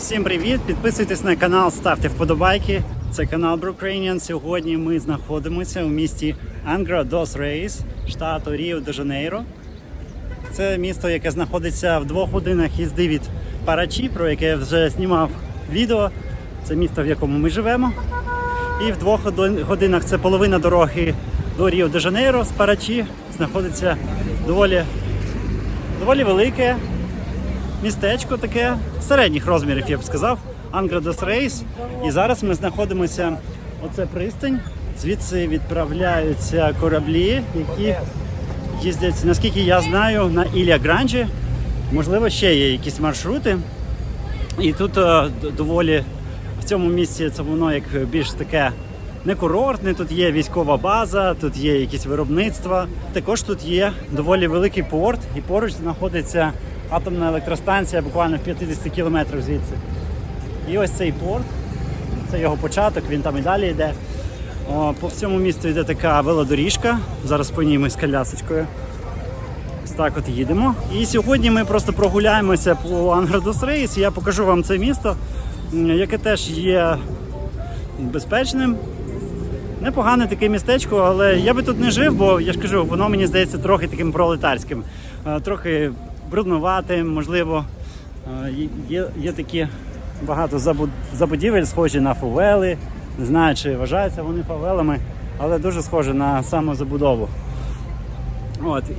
Всім привіт! Підписуйтесь на канал, ставте вподобайки. Це канал Brookanian. Сьогодні ми знаходимося у місті Angra dos Reis, штату Ріо-де-Жанейро. Це місто, яке знаходиться в 2 годинах їзди від Парачі, про яке я вже знімав відео. Це місто, в якому ми живемо. І в 2 годинах, це половина дороги до Ріо-де-Жанейро з Парачі, знаходиться доволі велике містечко, таке середніх розмірів, я б сказав, Angra dos Reis. І зараз ми знаходимося, оце пристань, звідси відправляються кораблі, які їздять, наскільки я знаю, на Ілля Гранджі. Можливо, ще є якісь маршрути. І тут доволі, в цьому місці це воно як більш таке не курортне, тут є військова база, тут є якісь виробництва. Також тут є доволі великий порт, і поруч знаходиться атомна електростанція буквально в 50 кілометрів звідси. І ось цей порт, це його початок, він там і далі йде. По всьому місту йде така велодоріжка, зараз по ній ми з колясочкою. Ось так от їдемо. І сьогодні ми просто прогуляємося по Angra dos Reis, і я покажу вам це місто, яке теж є безпечним. Непогане таке містечко, але я би тут не жив, бо, я ж кажу, воно мені здається трохи таким пролетарським. Трохи бруднуватим, можливо, є такі багато забудівель, схожі на фавели. Не знаю, чи вважаються вони фавелами, але дуже схожі на самозабудову.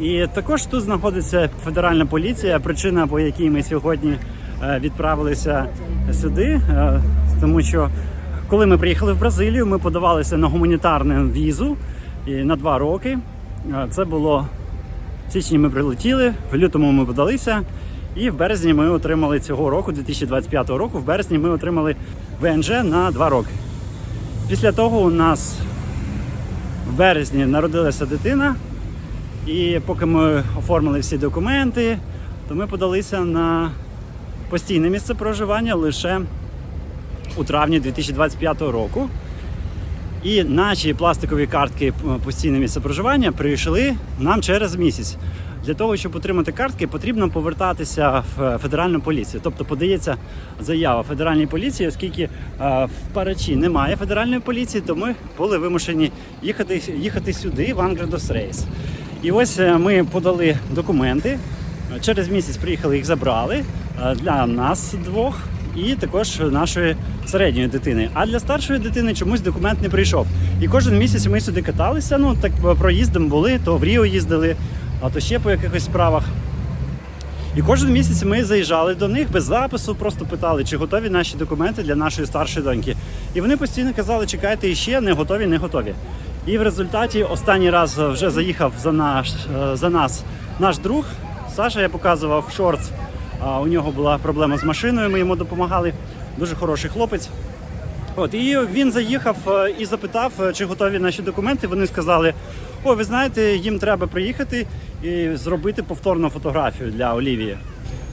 І також тут знаходиться федеральна поліція, причина, по якій ми сьогодні відправилися сюди, тому що коли ми приїхали в Бразилію, ми подавалися на гуманітарну візу на 2 роки. Це було в січні ми прилетіли, в лютому ми подалися, і в березні ми отримали цього року, 2025 року, в березні ми отримали ВНЖ на 2 роки. Після того у нас в березні народилася дитина, і поки ми оформили всі документи, то ми подалися на постійне місце проживання лише у травні 2025 року. І наші пластикові картки постійне місце проживання прийшли нам через місяць. Для того, щоб отримати картки, потрібно повертатися в федеральну поліцію. Тобто подається заява федеральній поліції, оскільки в Парачі немає федеральної поліції, то ми були вимушені їхати сюди, в Angra dos Reis. І ось ми подали документи, через місяць приїхали, їх забрали для нас 2. І також нашої середньої дитини. А для старшої дитини чомусь документ не прийшов. І кожен місяць ми сюди каталися, так проїздом були, то в Ріо їздили, а то ще по якихось справах. І кожен місяць ми заїжджали до них без запису, просто питали, чи готові наші документи для нашої старшої доньки. І вони постійно казали, чекайте іще, не готові. І в результаті останній раз вже заїхав за нас наш друг, Саша, я показував шортс. У нього була проблема з машиною, ми йому допомагали. Дуже хороший хлопець. І він заїхав і запитав, чи готові наші документи. Вони сказали, ви знаєте, їм треба приїхати і зробити повторну фотографію для Олівії.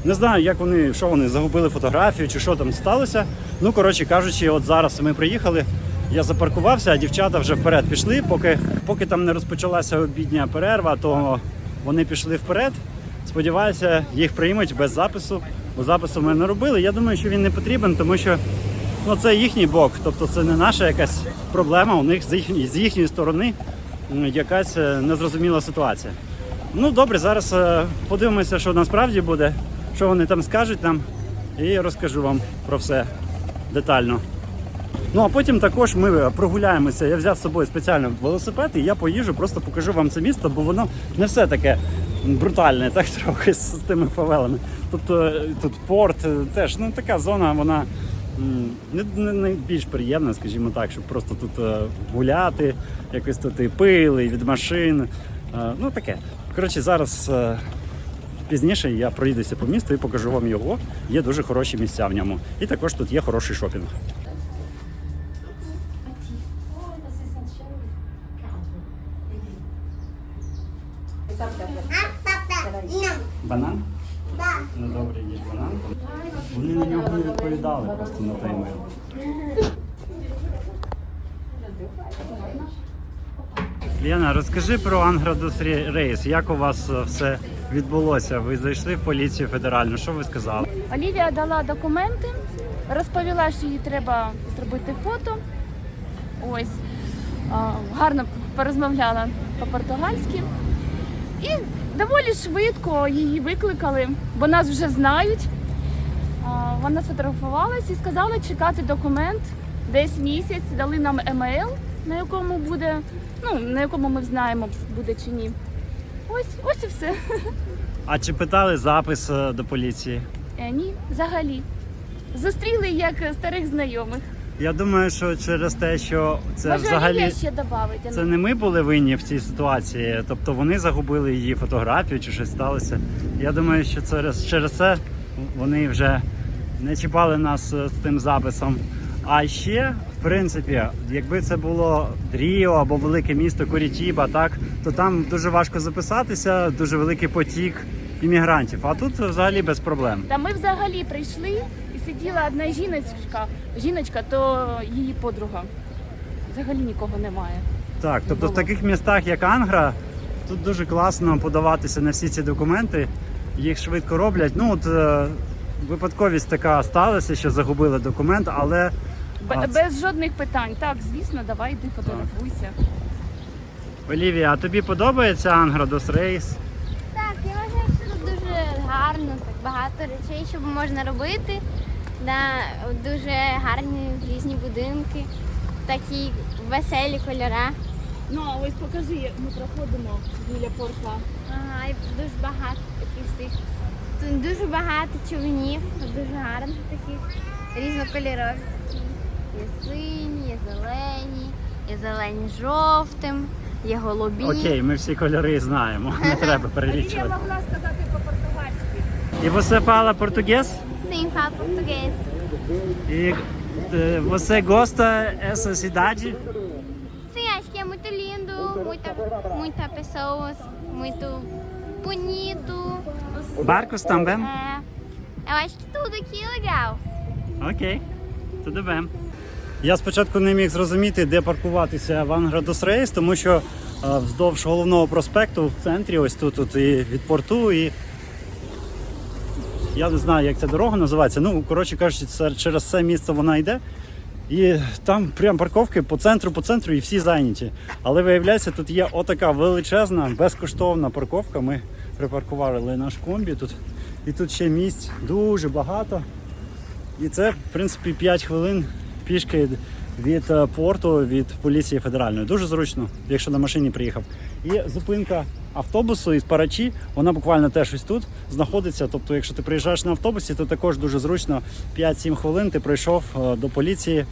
Не знаю, що вони загубили фотографію, чи що там сталося. Коротше кажучи, от зараз ми приїхали, я запаркувався, а дівчата вже вперед пішли. Поки там не розпочалася обідня перерва, то вони пішли вперед. Сподіваюся, їх приймуть без запису, бо запису ми не робили. Я думаю, що він не потрібен, тому що це їхній бок, тобто це не наша якась проблема, у них з їхньої сторони якась незрозуміла ситуація. Добре, зараз подивимося, що насправді буде, що вони там скажуть нам, і розкажу вам про все детально. А потім також ми прогуляємося, я взяв з собою спеціально велосипед, і я поїжджу, просто покажу вам це місто, бо воно не все таке брутальне, так трохи з тими фавелами. Тут порт теж, така зона, вона не більш приємна, скажімо так, щоб просто тут гуляти, якось тут і пили, і від машин, таке. Коротше, зараз пізніше я проїдуся по місту і покажу вам його, є дуже хороші місця в ньому. І також тут є хороший шопінг. Банан? Добре, їж банан. Вони на нього не відповідали просто на той мейл. Лена, розкажи про Angra dos Reis. Як у вас все відбулося? Ви зайшли в поліцію федеральну, що ви сказали? Олівія дала документи, Розповіла, що їй треба зробити фото. Ось. Гарно порозмовляла по-португальськи. І доволі швидко її викликали, бо нас вже знають. Вона сфотографувалась і сказала чекати документ десь місяць. Дали нам емейл, на якому буде, на якому ми знаємо, буде чи ні. Ось і все. А чи питали запис до поліції? Ні, взагалі. Зустріли як старих знайомих. Я думаю, що через те, що це Може, взагалі Олівія ще добавить. це не ми були винні в цій ситуації, тобто вони загубили її фотографію чи щось сталося. Я думаю, що через це вони вже не чіпали нас з тим записом. А ще, в принципі, якби це було Ріо або велике місто Курітіба, так, то там дуже важко записатися, дуже великий потік іммігрантів. А тут взагалі без проблем. Та ми взагалі прийшли і сиділа одна жіночка, то її подруга. Взагалі нікого немає. Так, тобто в таких містах, як Ангра, тут дуже класно подаватися на всі ці документи. Їх швидко роблять. Випадковість така сталася, що загубили документ, але... Без жодних питань. Так, звісно, давай йди фотографуйся. Олівія, а тобі подобається Ангра дос Рейс? Так, я вважаю, що тут дуже гарно, так багато речей, що можна робити. Дуже гарні різні будинки, такі веселі кольори. А ось покажи, ми проходимо біля порта. Ага, і дуже багато таких всіх. Тут дуже багато човнів, дуже гарних таких, різнокольорові такі. Є сині, є зелені жовтим, є голубі. Окей, ми всі кольори знаємо, не треба Олівія перелічувати. могла сказати по-португальськи. І você fala português? Sim, fala português. E você gosta dessa cidade? Sim, acho que é muito lindo, muita pessoas, muito bonito. Barcos também? Eu acho que tudo aqui é legal. Окей, туди бем. Я спочатку не міг зрозуміти, де паркуватися в Ангра дос Рейс, тому що вздовж головного проспекту в центрі, ось тут і від порту, і я не знаю, як ця дорога називається. Коротше кажучи, через це місце вона йде. І там прям парковки по центру і всі зайняті. Але виявляється, тут є отака величезна, безкоштовна парковка. Ми припаркували наш комбі тут. І тут ще місць дуже багато. І це, в принципі, 5 хвилин пішки від порту, від поліції федеральної. Дуже зручно, якщо на машині приїхав. І зупинка автобусу із Парачі, вона буквально теж ось тут знаходиться. Тобто, якщо ти приїжджаєш на автобусі, то також дуже зручно 5-7 хвилин ти прийшов до поліції,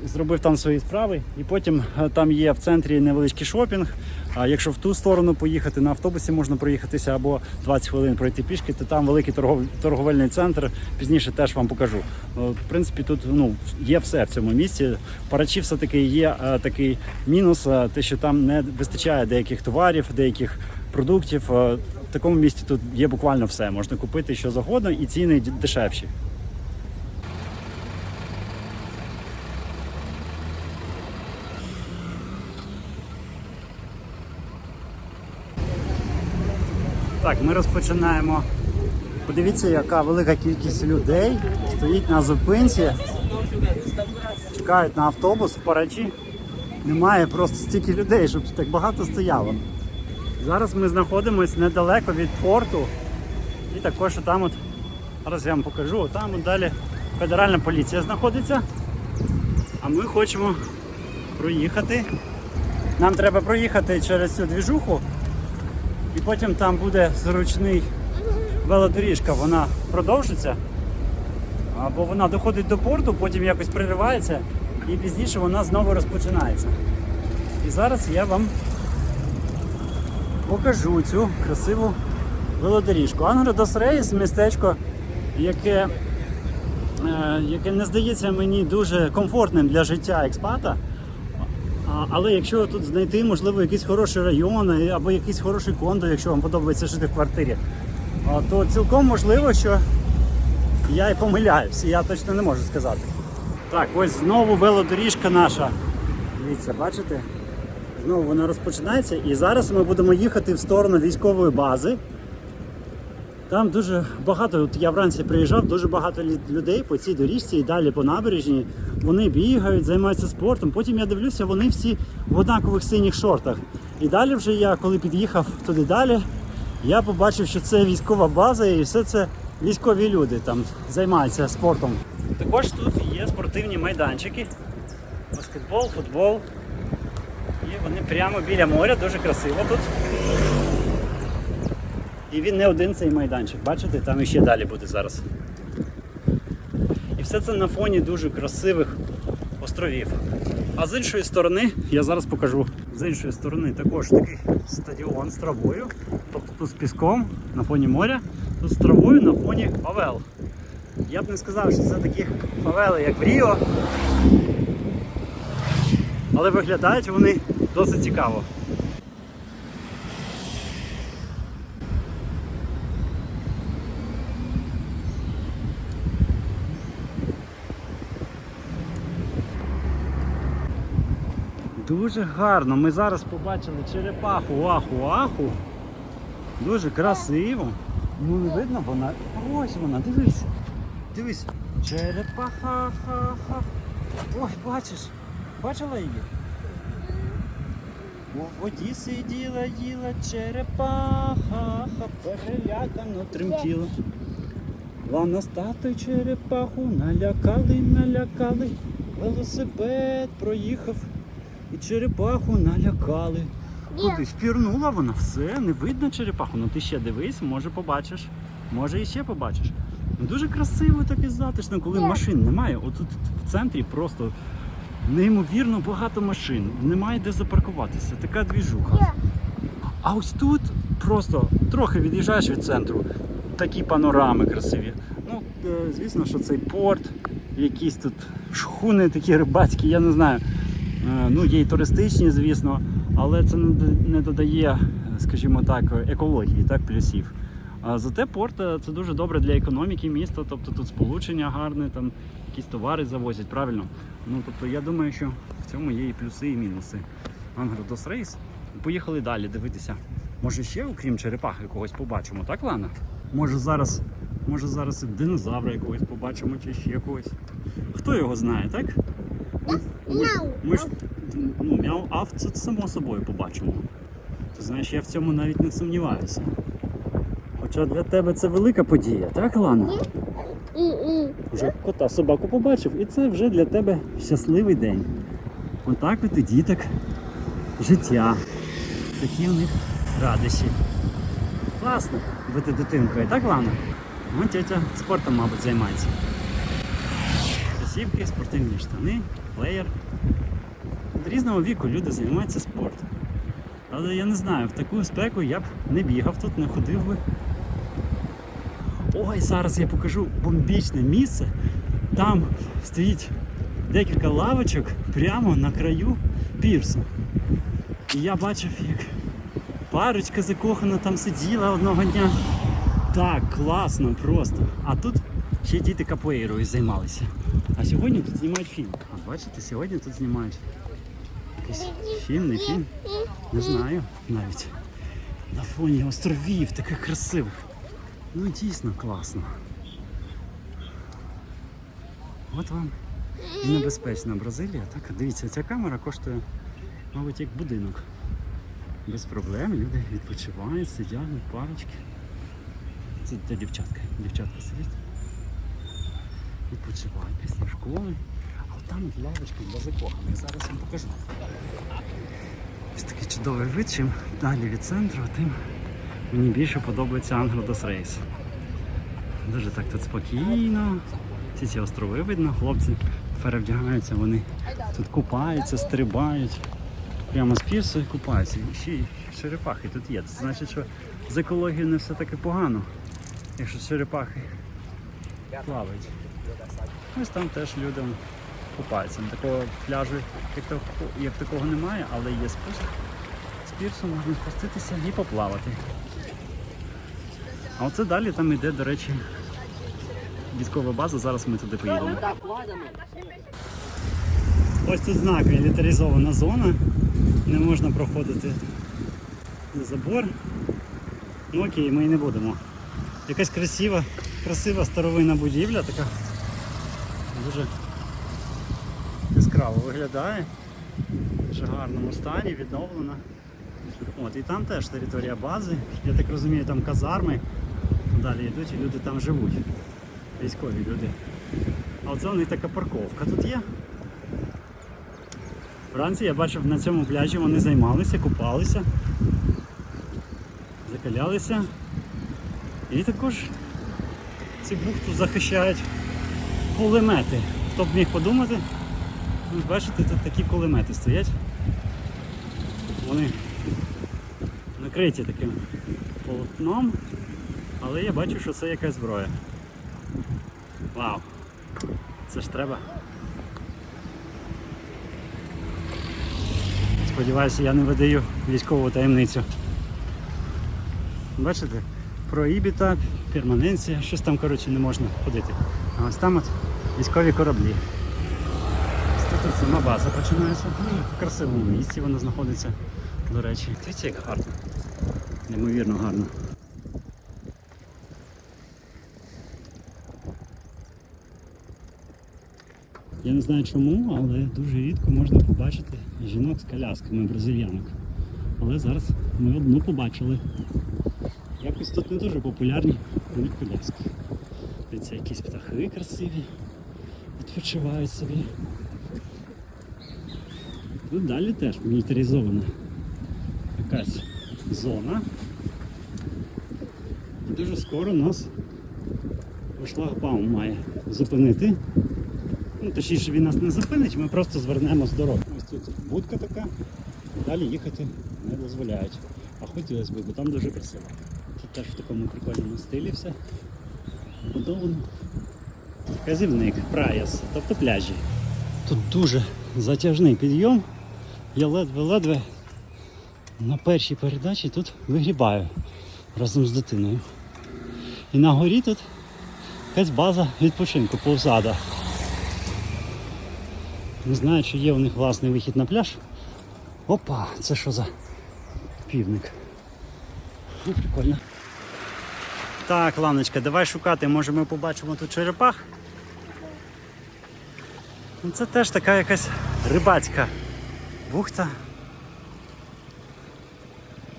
зробив там свої справи, і потім там є в центрі невеличкий шопінг. А якщо в ту сторону поїхати, на автобусі можна проїхатися або 20 хвилин пройти пішки, то там великий торговельний центр, пізніше теж вам покажу. В принципі, тут є все в цьому місці. В Парачі все-таки є такий мінус, те, що там не вистачає деяких товарів, деяких продуктів. В такому місці тут є буквально все. Можна купити що завгодно і ціни дешевші. Так, ми розпочинаємо. Подивіться, яка велика кількість людей стоїть на зупинці, чекають на автобус в Парачі. Немає просто стільки людей, щоб так багато стояло. Зараз ми знаходимося недалеко від порту. І також там зараз я вам покажу, там далі федеральна поліція знаходиться. А ми хочемо проїхати. Нам треба проїхати через цю двіжуху. І потім там буде зручний велодоріжка, вона продовжиться, або вона доходить до порту, потім якось приривається і пізніше вона знову розпочинається. І зараз я вам покажу цю красиву велодоріжку. Ангра дос Рейс – містечко, яке не здається мені дуже комфортним для життя експата. Але якщо тут знайти, можливо, якийсь хороший район або якийсь хороший кондо, якщо вам подобається жити в квартирі, то цілком можливо, що я і помиляюсь, я точно не можу сказати. Так, ось знову велодоріжка наша. Дивіться, бачите? Знову вона розпочинається і зараз ми будемо їхати в сторону військової бази. Там дуже багато, от я вранці приїжджав, дуже багато людей по цій доріжці і далі по набережні. Вони бігають, займаються спортом. Потім я дивлюся, вони всі в однакових синіх шортах. І далі вже я, коли під'їхав туди далі, я побачив, що це військова база і все це військові люди там займаються спортом. Також тут є спортивні майданчики, баскетбол, футбол. І вони прямо біля моря, дуже красиво тут. І він не один цей майданчик, бачите, там іще далі буде зараз. І все це на фоні дуже красивих островів. А з іншої сторони, я зараз покажу, з іншої сторони також такий стадіон з травою. Тобто тут з піском на фоні моря, тут з травою на фоні фавел. Я б не сказав, що це такі фавели, як в Ріо. Але виглядають вони досить цікаво. Дуже гарно. Ми зараз побачили черепаху Аху-Аху. Дуже красиво. Ну не видно вона. Ось вона, дивись. Дивись. Черепаха. Ось, бачиш. Бачила її? У воді сиділа, їла черепаха, перелякано тремтіла. Вона статую черепаху, налякали. Велосипед проїхав і черепаху налякали. Кудись пірнула вона, все, не видно черепаху. Ну ти ще дивись, може побачиш. Може іще побачиш. Дуже красиво так і затишно, коли машин немає. Отут в центрі просто неймовірно багато машин. Немає де запаркуватися. Така двіжуха. А ось тут просто трохи від'їжджаєш від центру. Такі панорами красиві. Ну, звісно, що цей порт, якісь тут шхуни такі рибацькі, я не знаю. Ну, є й туристичні, звісно, але це не додає, скажімо так, екології, так, плюсів. А зате порт це дуже добре для економіки міста, тобто тут сполучення гарне, там якісь товари завозять, правильно? Ну, тобто я думаю, що в цьому є і плюси, і мінуси. Angro Dos Reis. Поїхали далі дивитися. Може ще, окрім черепахи, когось побачимо, так, Лана? Може зараз і динозавра якогось побачимо, чи ще когось. Хто його знає, так? Ми ж, мяу-ав, це само собою побачимо. Ти знаєш, я в цьому навіть не сумніваюся. Хоча для тебе це велика подія, так, Лана? Вже кота, собаку побачив, і це вже для тебе щасливий день. Отак от і діток життя. Такі у них радощі. Класно бути дитинкою, так, Лана? Ну, тетя спортом, мабуть, займається. Кросівки, спортивні штани, плеєр. Від різного віку люди займаються спортом. Але я не знаю, в таку спеку я б не бігав тут, не ходив би. Ой, зараз я покажу бомбічне місце. Там стоїть декілька лавочок прямо на краю пірсу. І я бачив, як парочка закохана там сиділа одного дня. Так, класно просто. А тут ще діти капоейрою займалися. А сьогодні тут знімають фільм. А бачите, сьогодні тут знімають якийсь фільм, не фільм. Не знаю навіть. На фоні островів таких красивих. Ну дійсно класно. От вам і небезпечна Бразилія. Так, дивіться, ця камера коштує, мабуть, як будинок. Без проблем, люди відпочивають, сидять, парочки. Це де дівчатка. Дівчатка сидять. Відпочивають після школи. А от там от лавочка для закоханих. Зараз вам покажу. Ось такий чудовий вид, чим далі від центру, тим мені більше подобається Angro Dos Reis. Дуже так тут спокійно. Всі ці острови видно, хлопці перевдягаються, вони тут купаються, стрибають. Прямо з пірсу купаються. І ще й черепахи тут є. Це значить, що з екологією не все таки погано, якщо черепахи плавають. Ось там теж люди купаються. Такого пляжу як такого немає, але є спуск. З пірсу можна спуститися і поплавати. А оце далі там йде, до речі, військова база, зараз ми туди поїдемо. Ось тут знак мілітаризована зона, не можна проходити забор. Ну окей, ми і не будемо Якась красива старовинна будівля, така дуже яскраво виглядає, в дуже гарному стані, відновлена. От, і там теж територія бази, я так розумію, там казарми, далі йдуть і люди там живуть, військові люди. А оце у них така парковка тут є. Вранці я бачив, на цьому пляжі вони займалися, купалися, закалялися. І також цю бухту захищають кулемети. Хто б міг подумати, ви бачите, тут такі кулемети стоять. Вони накриті таким полотном, але я бачу, що це якась зброя. Вау! Це ж треба. Сподіваюся, я не видаю військову таємницю. Бачите? Проїбіта, перманенція, щось там, коротше, не можна ходити. А ось там от військові кораблі. Ось тут сама база починається. В красивому місці вона знаходиться, до речі. Дивіться, як гарно. Неймовірно гарно. Я не знаю чому, але дуже рідко можна побачити жінок з колясками, бразильянок. Але зараз ми одну побачили. Якось тут не дуже популярні коляски. Дивіться, якісь птахи красиві, відпочивають собі. Тут далі теж мілітаризована якась зона. І дуже скоро нас шлагбаум має зупинити. Ну, точніше, він нас не зупинить, ми просто звернемо з дороги. Ось тут будка така, далі їхати не дозволяють. А хотілося б, бо там дуже красиво. Тут теж в такому прикольному стилі все побудовано. Вказівник, праяс, тобто пляжі. Тут дуже затяжний підйом. Я ледве-ледве на першій передачі тут вигрібаю разом з дитиною. І на горі тут якась база відпочинку, повзада. Не знаю, чи є у них власний вихід на пляж. Опа, це що за півник? Ну, прикольно. Так, Ланочка, давай шукати, може ми побачимо тут черепах. Ну, це теж така якась рибацька бухта.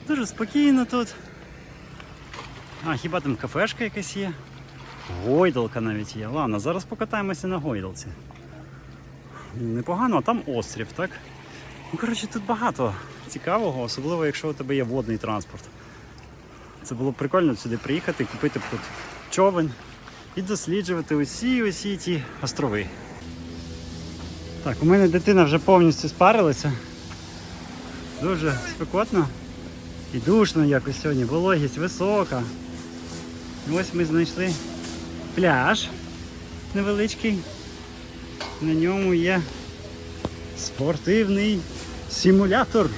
Дуже спокійно тут. А, хіба там кафешка якась є? Гойдалка навіть є. Ладно, зараз покатаємося на гойдалці. Непогано, а там острів, так? Ну, коротше, тут багато цікавого, особливо якщо у тебе є водний транспорт. Це було б прикольно сюди приїхати, купити б тут човен і досліджувати усі ті острови. Так, у мене дитина вже повністю спарилася. Дуже спекотно і душно якось сьогодні, вологість висока. І ось ми знайшли пляж невеличкий. На ньому є спортивний симулятор.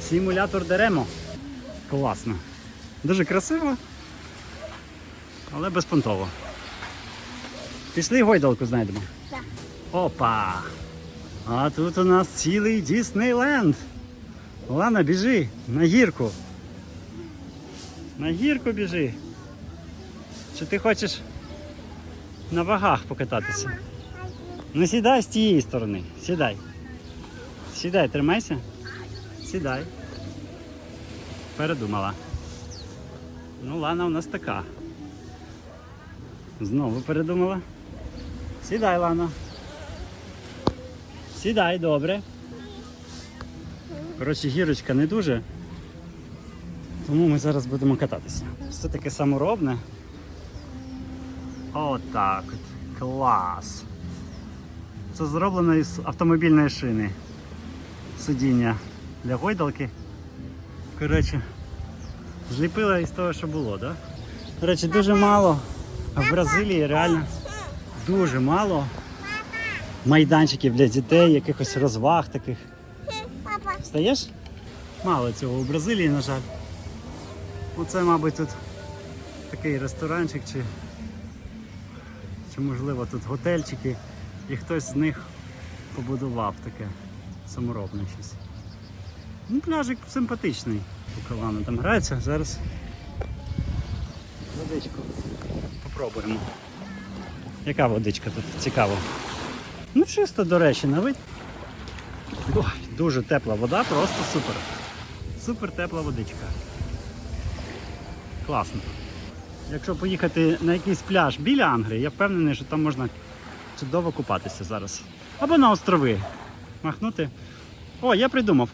Симулятор Деремо. Класно. Дуже красиво, але безпонтово. Пішли гойдалку знайдемо? Так. Опа! А тут у нас цілий Діснейленд. Лана, біжи на гірку. На гірку біжи. Чи ти хочеш на вагах покататися? Ну сідай з тієї сторони. Сідай. Сідай, тримайся. Сідай. Передумала. Ну, Лана у нас така. Знову передумала. Сідай, Лана. Сідай, добре. Коротше, гірочка не дуже. Тому ми зараз будемо кататися. Все таке саморобне. Отак от. Клас. Це зроблено із автомобільної шини. Сидіння для гойдалки. Коротше, зліпила із того, що було, да? До речі, дуже мало. В Бразилії реально дуже мало майданчиків для дітей, якихось розваг таких. Стаєш? Мало цього у Бразилії, на жаль. Оце, мабуть, тут такий ресторанчик чи можливо тут готельчики. І хтось з них побудував таке саморобне щось. Ну, пляжик симпатичний. Поки Лана там грається, зараз водичку попробуємо. Яка водичка тут? Цікаво. Ну чисто, до речі, на вид. Ой, дуже тепла вода, просто супер. Супер тепла водичка. Класно. Якщо поїхати на якийсь пляж біля Ангри, я впевнений, що там можна чудово купатися зараз. Або на острови. Махнути. О, я придумав.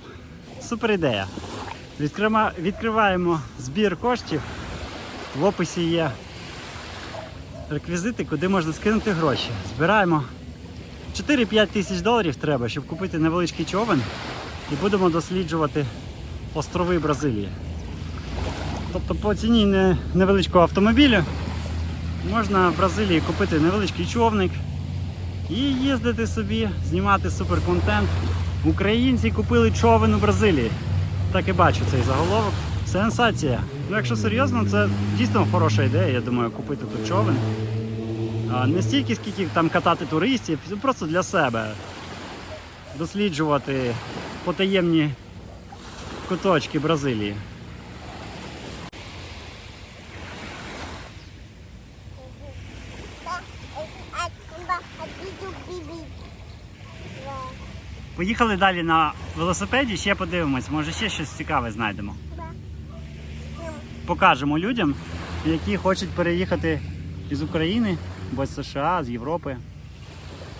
Супер ідея. Відкриваємо збір коштів. В описі є реквізити, куди можна скинути гроші. Збираємо 4-5 тисяч доларів треба, щоб купити невеличкий човен. І будемо досліджувати острови Бразилії. Тобто по ціні невеличкого автомобіля можна в Бразилії купити невеличкий човник і їздити собі, знімати суперконтент. Українці купили човен у Бразилії. Так і бачу цей заголовок. Сенсація. Ну, якщо серйозно, це дійсно хороша ідея, я думаю, купити тут човен. Не стільки, скільки там катати туристів, просто для себе. Досліджувати потаємні куточки Бразилії. Поїхали далі на велосипеді, ще подивимось, може ще щось цікаве знайдемо. Покажемо людям, які хочуть переїхати із України, або з США, з Європи,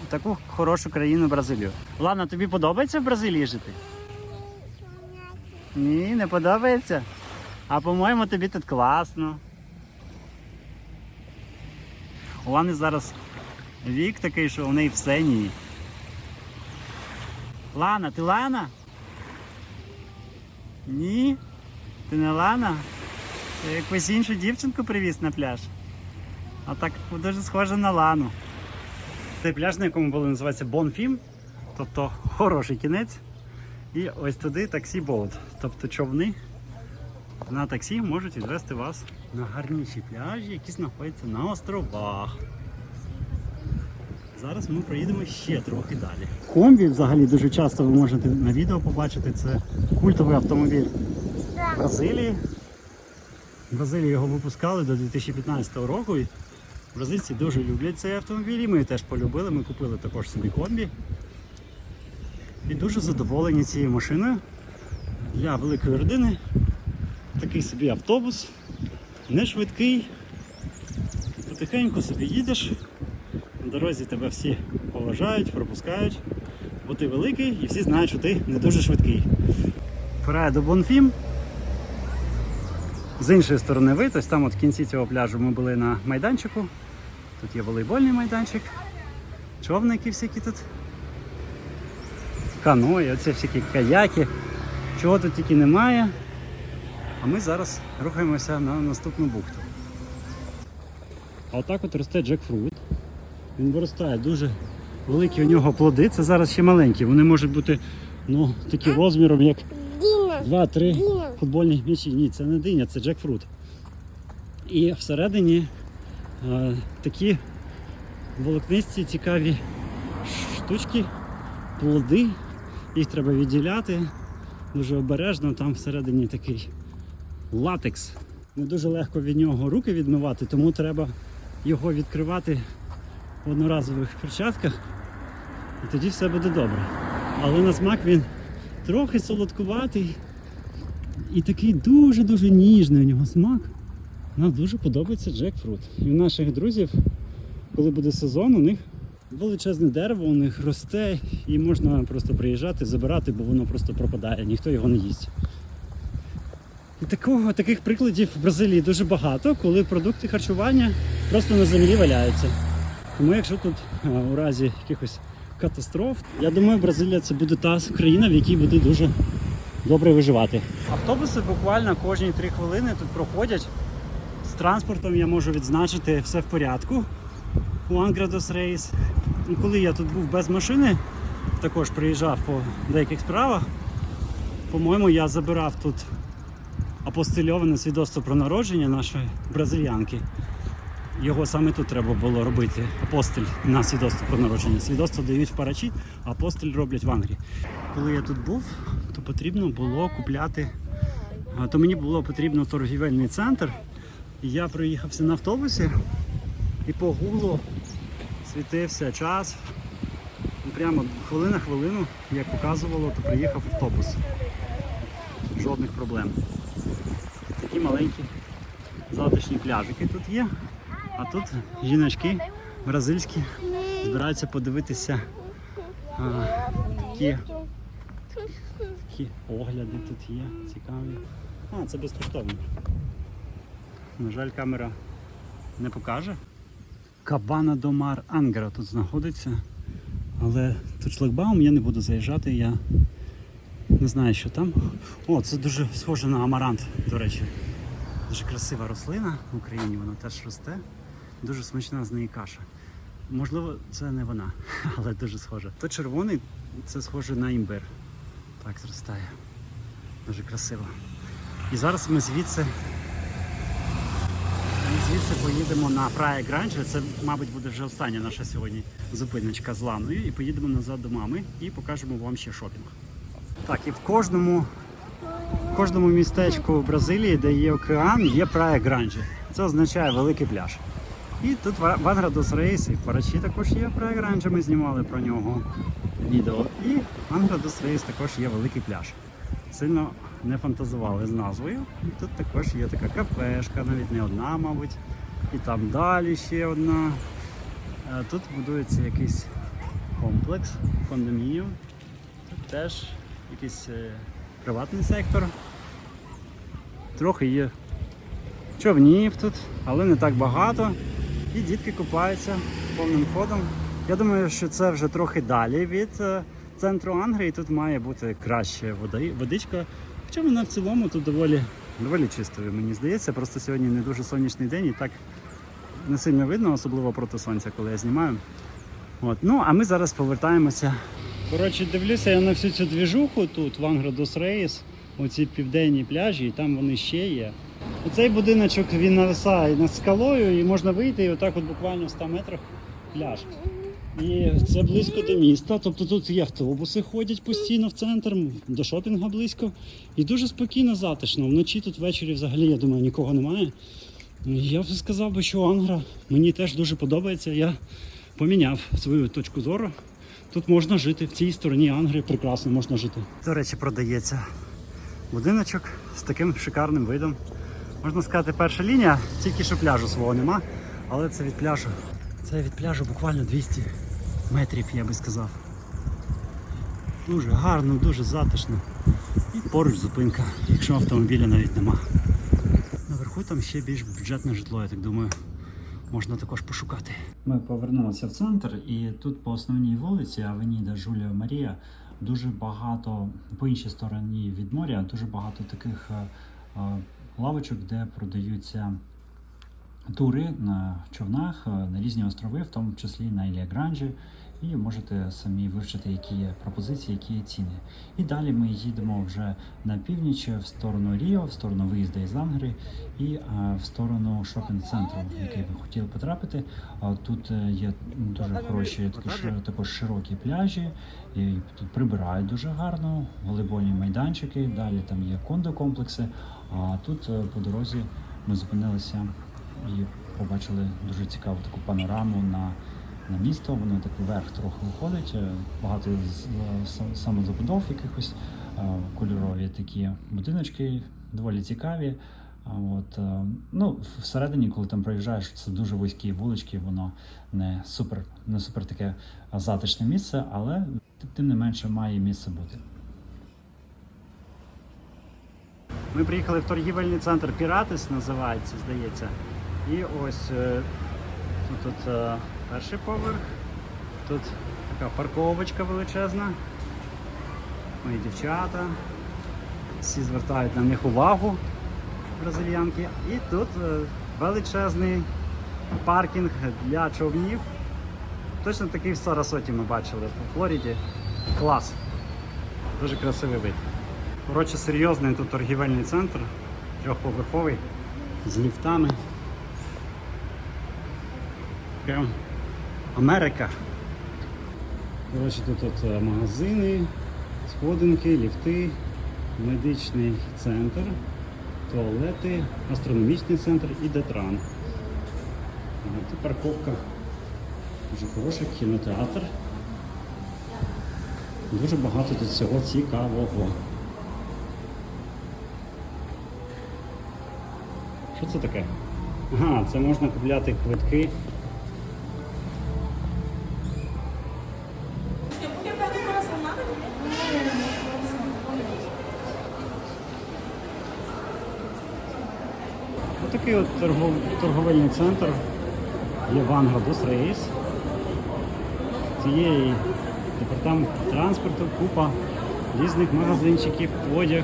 в таку хорошу країну Бразилію. Лана, тобі подобається в Бразилії жити? Ні, не подобається? А по-моєму, тобі тут класно. У Лани зараз вік такий, що у неї все ні. Лана, ти Лана? Ні? Ти не Лана? Ти якусь іншу дівчинку привіз на пляж? А так дуже схоже на Лану. Цей пляж, на якому були, називається Bonfim, тобто хороший кінець. І ось туди таксі-боут, тобто човни на таксі можуть відвести вас на гарніші пляжі, які знаходяться на островах. Зараз ми проїдемо ще трохи далі. Комбі взагалі дуже часто ви можете на відео побачити. Це культовий автомобіль Бразилії. В Бразилії його випускали до 2015 року. І бразильці дуже люблять цей автомобіль. І ми теж полюбили, ми купили також собі комбі. І дуже задоволені цією машиною. Для великої родини такий собі автобус, не швидкий. Потихеньку собі їдеш. На дорозі тебе всі поважають, пропускають, бо ти великий і всі знають, що ти не дуже швидкий. Впирає до Bonfim. З іншої сторони вид, ось там от в кінці цього пляжу ми були на майданчику. Тут є волейбольний майданчик, човники всякі тут, каної, оці всякі каяки. Чого тут тільки немає. А ми зараз рухаємося на наступну бухту. А отак от росте джекфрут. Він виростає, дуже великі у нього плоди, це зараз ще маленькі, вони можуть бути такі розміром, як 2-3 футбольні м'ячі. Ні, це не диня, це джекфрут. І всередині такі волокнисті цікаві штучки, плоди, їх треба відділяти дуже обережно, там всередині такий латекс. Не дуже легко від нього руки відмивати, тому треба його відкривати в одноразових перчатках, і тоді все буде добре. Але на смак він трохи солодкуватий і такий дуже-дуже ніжний у нього смак. Нам дуже подобається джекфрут. І у наших друзів, коли буде сезон, у них величезне дерево, у них росте і можна просто приїжджати, забирати, бо воно просто пропадає, ніхто його не їсть. І таких прикладів в Бразилії дуже багато, коли продукти харчування просто на землі валяються. Тому якщо тут у разі якихось катастроф, я думаю, Бразилія це буде та країна, в якій буде дуже добре виживати. Автобуси буквально кожні 3 хвилини тут проходять. З транспортом я можу відзначити, все в порядку у Angra dos Reis. І коли я тут був без машини, також приїжджав по деяких справах, по-моєму, я забирав тут апостильоване свідоцтво про народження нашої бразильянки. Його саме тут треба було робити, апостиль на свідоцтво про народження. Свідоцтво дають в Парачі, а апостиль роблять в Англії. Коли я тут був, то потрібно було купляти, то мені було потрібно торгівельний центр, І я проїхався на автобусі і по гуглу світився час. Прямо хвилина хвилину, як показувало, то приїхав автобус. Жодних проблем. Такі маленькі затишні пляжики тут є. А тут жіночки бразильські збираються подивитися такі огляди тут є, цікаві. А, це безкоштовно. На жаль, камера не покаже. Кабана до Мар Ангра тут знаходиться. Але тут шлагбаум, я не буду заїжджати, я не знаю, що там. О, це дуже схоже на амарант, до речі. Дуже красива рослина в Україні, вона теж росте. Дуже смачна з неї каша. Можливо, це не вона, але дуже схоже. То червоний, це схоже на імбир. Так зростає. Дуже красиво. І зараз ми звідси поїдемо на Praia Grande. Це, мабуть, буде вже остання наша сьогодні зупиночка з Ланою. І поїдемо назад до мами і покажемо вам ще шопінг. Так, і в кожному містечку Бразилії, де є океан, є Praia Grande. Це означає великий пляж. І тут в Angra dos Reis і в Парачі також є Praia Grande, ми знімали про нього відео. І в Angra dos Reis також є великий пляж. Сильно не фантазували з назвою. І тут також є така кафешка, навіть не одна, мабуть. І там далі ще одна. Тут будується якийсь комплекс, кондомініум. Тут теж якийсь приватний сектор. Трохи є човнів тут, але не так багато. І дітки купаються повним ходом. Я думаю, що це вже трохи далі від центру Ангрії. Тут має бути краще водичка. Хоча вона в цілому тут доволі чистою, мені здається. Просто сьогодні не дуже сонячний день і так не сильно видно, особливо проти сонця, коли я знімаю. От. Ну, а ми зараз повертаємося. Коротше, дивлюся я на всю цю двіжуху тут, в Angra dos Reis, оці південні пляжі, і там вони ще є. Оцей будиночок, він нависає над скалою, і можна вийти, і отак от буквально в 100 метрах пляж. І це близько до міста, тобто тут є автобуси, ходять постійно в центр, до шопінгу близько. І дуже спокійно, затишно. Вночі тут ввечері взагалі, я думаю, нікого немає. Я б сказав би, що Ангра мені теж дуже подобається. Я поміняв свою точку зору. Тут можна жити, в цій стороні Ангри прекрасно можна жити. До речі, продається будиночок з таким шикарним видом. Можна сказати, перша лінія, тільки що пляжу свого нема, але це від пляжу. Це від пляжу буквально 200 метрів, я би сказав. Дуже гарно, дуже затишно. І поруч зупинка, якщо автомобіля навіть нема. Наверху там ще більш бюджетне житло, я так думаю, можна також пошукати. Ми повернулися в центр, і тут по основній вулиці, Авеніда Жуліо Марія, дуже багато, по іншій стороні від моря, дуже багато таких лавочок, де продаються тури на човнах на різні острови, в тому числі на Ілля Гранджі, і можете самі вивчити, які є пропозиції, які є ціни. І далі ми їдемо вже на північ, в сторону Ріо, в сторону виїзду із Ангри і в сторону шопінг-центру, в який ви хотіли потрапити. Тут є дуже хороші, також широкі пляжі, і тут прибирають дуже гарно, волейбольні майданчики, далі там є кондо-комплекси, а тут по дорозі ми зупинилися і побачили дуже цікаву таку панораму на місто, воно так вверх трохи виходить, багато самозабудов якихось, кольорові такі будиночки, доволі цікаві. От, ну, всередині, коли там проїжджаєш, це дуже вузькі вулички, воно не супер таке затишне місце, але тим не менше має місце бути. Ми приїхали в торгівельний центр Піратес, називається, здається. І ось тут перший поверх, тут така парковочка величезна, мої дівчата, всі звертають на них увагу, бразильянки. І тут величезний паркінг для човнів, точно такий в Сарасоті ми бачили, в Флориді. Клас, дуже красивий вид. Коротше, серйозний тут торгівельний центр, трьохповерховий, з ліфтами. Прям Америка. Коротше, тут магазини, сходинки, ліфти, медичний центр. туалети, астрономічний центр і Детран. Тут парковка. Дуже хороший кінотеатр. Дуже багато тут всього цікавого. Що це таке? Ага, це можна купляти квитки. Отакий от торговельний центр є в Ангро дос Рейс. Це є і департамент транспорту, купа різних магазинчиків, одяг.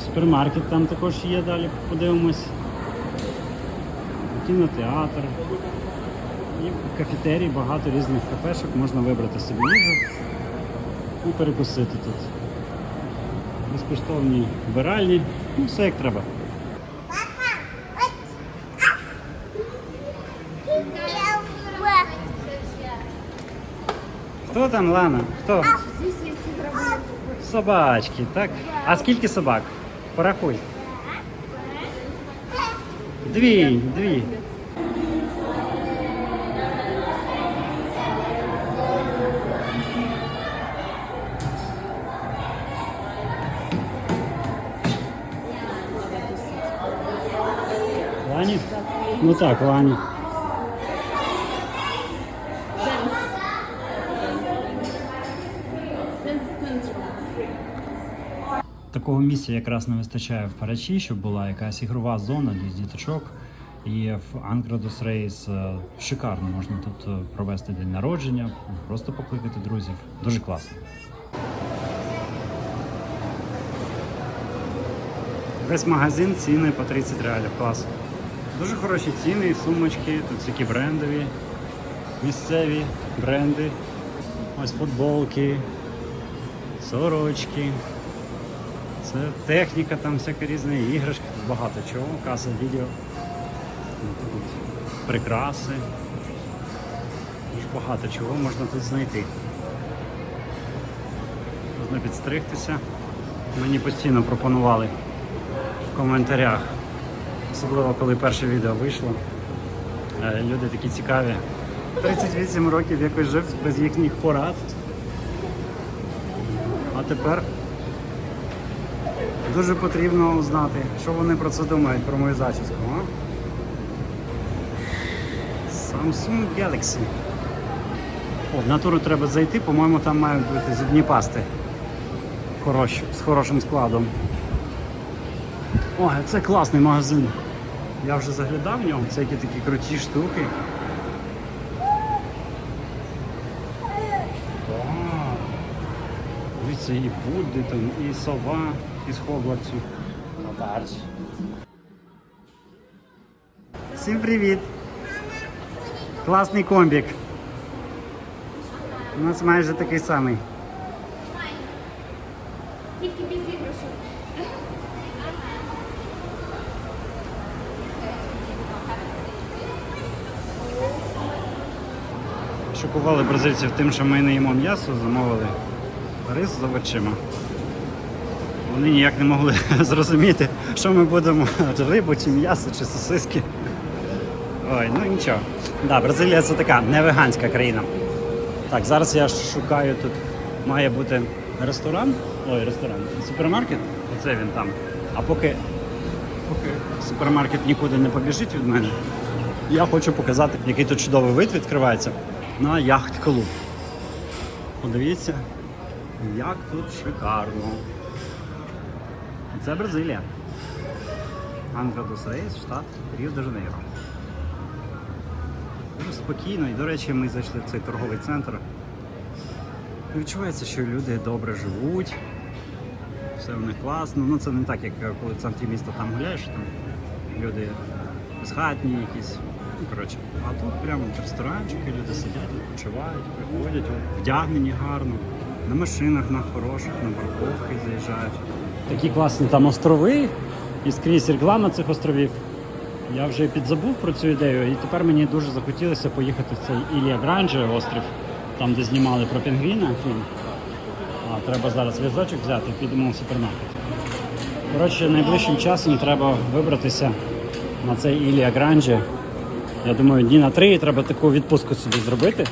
Супермаркет там також є, далі подивимось. Кінотеатр. І в кафетерії багато різних кафешок, можна вибрати собі їжу і перекусити тут. Безкоштовні вбиральні, ну все як треба. Хто там, Лана? Хто? Собачки, так? А скільки собак? Порахуй. Дві. Лані? Ну так, Лані. Такого місця якраз не вистачає в Парачі, щоб була якась ігрова зона для діточок. І в Ангро дос Рейс шикарно можна тут провести день народження, просто покликати друзів. Дуже класно. Весь магазин, ціни по 30 реалів. Клас. Дуже хороші ціни, сумочки, тут всякі брендові, місцеві бренди. Ось футболки, сорочки. Це техніка, там всяка різна, іграшки, тут багато чого, каса, відео. Тут прикраси. Дуже багато чого можна тут знайти. Можна підстригтися. Мені постійно пропонували в коментарях. Особливо, коли перше відео вийшло. Люди такі цікаві. 38 років якось жив без їхніх порад. А тепер дуже потрібно знати, що вони про це думають, про мою зачіску. А? Samsung Galaxy. О, в натуру треба зайти, по-моєму, там мають бути зубні пасти. З хорошим складом. Ой, це класний магазин. Я вже заглядав в нього, всякі такі круті штуки. Дивіться, і Будди там, і сова із Хогвартсу. Всім привіт! Класний комбік. У нас майже такий самий. Тільки без іграшок. Шокували бразильців тим, що ми не їмо м'ясо, замовили рис з овочима. Вони ніяк не могли зрозуміти, що ми будемо, рибу, чи м'ясо, чи сосиски. Ой, ну нічого. Да, Бразилія це така невеганська країна. Так, зараз я шукаю, тут має бути ресторан, супермаркет, оце він там. А поки супермаркет нікуди не побіжить від мене, я хочу показати, який тут чудовий вид відкривається на яхт-клуб. Подивіться, як тут шикарно. Це Бразилія. Ангро дос Рейс, штат Ріо-де-Жанейро. Дуже спокійно, і, до речі, ми зайшли в цей торговий центр. Відчувається, що люди добре живуть, все в них класно. Ну це не так, як коли в центрі міста там гуляєш, там люди безхатні якісь. Ну, коротше. А тут прямо ресторанчики, люди сидять, відпочивають, приходять, вдягнені гарно, на машинах, на хороших, на парковки заїжджають. Такі класні там острови, і скрізь реклама цих островів. Я вже підзабув про цю ідею, і тепер мені дуже захотілося поїхати в цей Ілля Грандже острів, там де знімали про пінгвіна фільм. Треба зараз візочок взяти, підемо в супермаркет. Коротше, найближчим часом треба вибратися на цей Ілія Гранджі. Я думаю, дні на 3 треба таку відпустку собі зробити.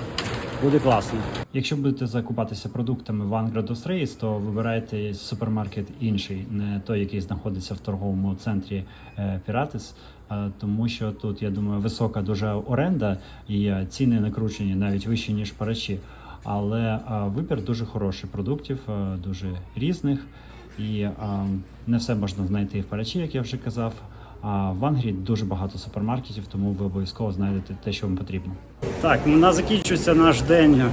Буде класно. Якщо будете закупатися продуктами в Angra dos Reis, то вибирайте супермаркет інший, не той, який знаходиться в торговому центрі Pirates, тому що тут, я думаю, висока дуже оренда і ціни накручені навіть вищі, ніж в Параші. Але вибір дуже хороший продуктів, дуже різних. І не все можна знайти в Параші, як я вже казав. А в Англії дуже багато супермаркетів, тому ви обов'язково знайдете те, що вам потрібно. Так, у нас закінчується наш день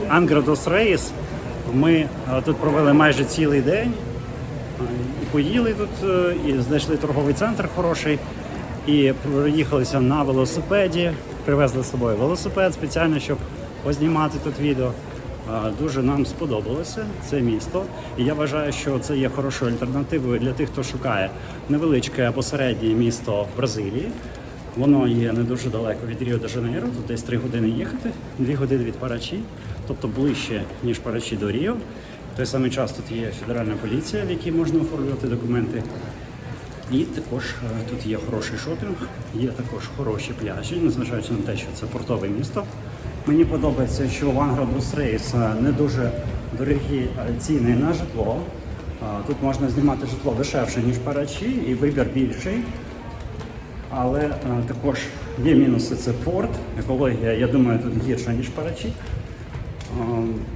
Angra dos Reis. Ми тут провели майже цілий день. І поїли тут, і знайшли торговий центр хороший. І проїхалися на велосипеді. Привезли з собою велосипед спеціально, щоб познімати тут відео. Дуже нам сподобалося це місто, і я вважаю, що це є хорошою альтернативою для тих, хто шукає невеличке або середнє місто в Бразилії. Воно є не дуже далеко від Ріо-де-Жанейро, тут десь 3 години їхати, 2 години від Параші, тобто ближче, ніж Параші до Ріо. В той самий час тут є федеральна поліція, в якій можна оформлювати документи. І також тут є хороший шопінг, є також хороші пляжі, незважаючи на те, що це портове місто. Мені подобається, що в Angra dos Reis не дуже дорогі ціни на житло. Тут можна знімати житло дешевше, ніж в Параші, і вибір більший. Але також є мінуси, це порт, екологія, я думаю, тут гірша, ніж в Параші.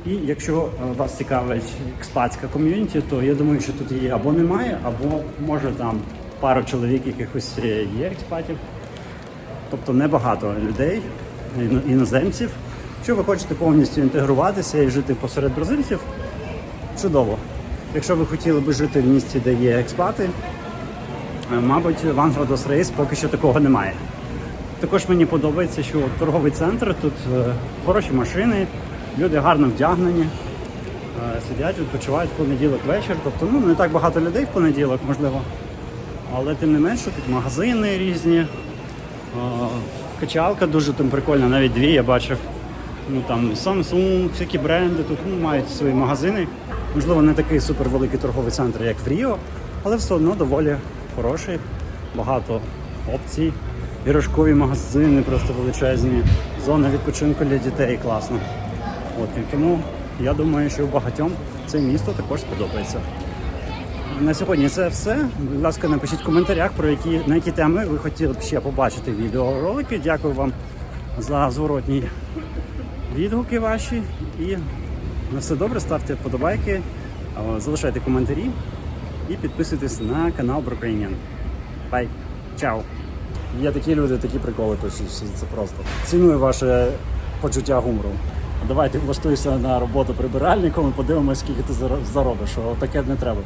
І якщо вас цікавить експатська ком'юніті, то я думаю, що тут її або немає, або може там пару чоловік якихось є експатів. Тобто небагато людей, іноземців. Якщо ви хочете повністю інтегруватися і жити посеред бразильців, чудово. Якщо ви хотіли б жити в місті, де є експати, мабуть, в Angra dos Reis поки що такого немає. Також мені подобається, що торговий центр, тут хороші машини, люди гарно вдягнені, сидять, відпочивають в понеділок вечір. Тобто, не так багато людей в понеділок, можливо, але тим не менше тут магазини різні. Качалка дуже там прикольна, навіть 2 я бачив. Там Samsung, всякі бренди тут мають свої магазини. Можливо, не такий супервеликий торговий центр, як в Ріо, але все одно доволі хороший, багато опцій. Іграшкові магазини просто величезні, зона відпочинку для дітей, класно. І тому я думаю, що багатьом це місто також сподобається. На сьогодні це все. Будь ласка, напишіть в коментарях, на які теми ви хотіли б ще побачити відеоролики. Дякую вам за зворотні відгуки ваші. І на все добре, ставте вподобайки, залишайте коментарі і підписуйтесь на канал Brooklyn. Бай! Чао! Є такі люди, такі приколи пишуть, це просто. Ціную ваше почуття гумору. Давайте влаштуйся на роботу прибиральником і подивимось, скільки ти заробиш, що таке не треба.